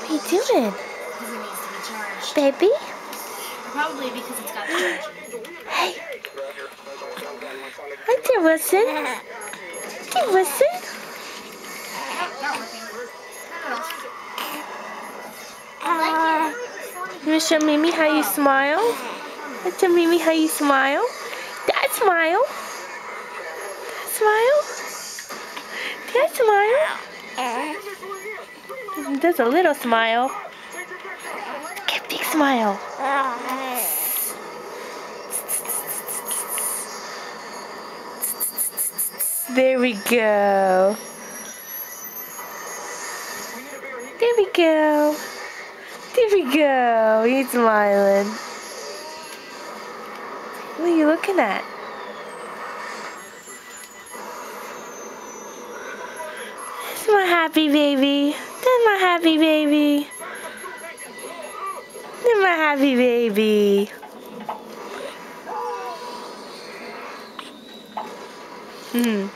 What are you doing? Because it needs to be charged. Baby? Probably because it's got charge. Hey. Hi there, Wilson. Hey, Wilson. Not working. You want to show Mimi how you smile? Want to show Mimi how you smile? Dad smile. Dad smile. Dad smile. There's a little smile. Get a big smile. There we go. There we go. There we go. He's smiling. What are you looking at? That's my happy baby. That's my happy baby. That's my happy baby. Hmm.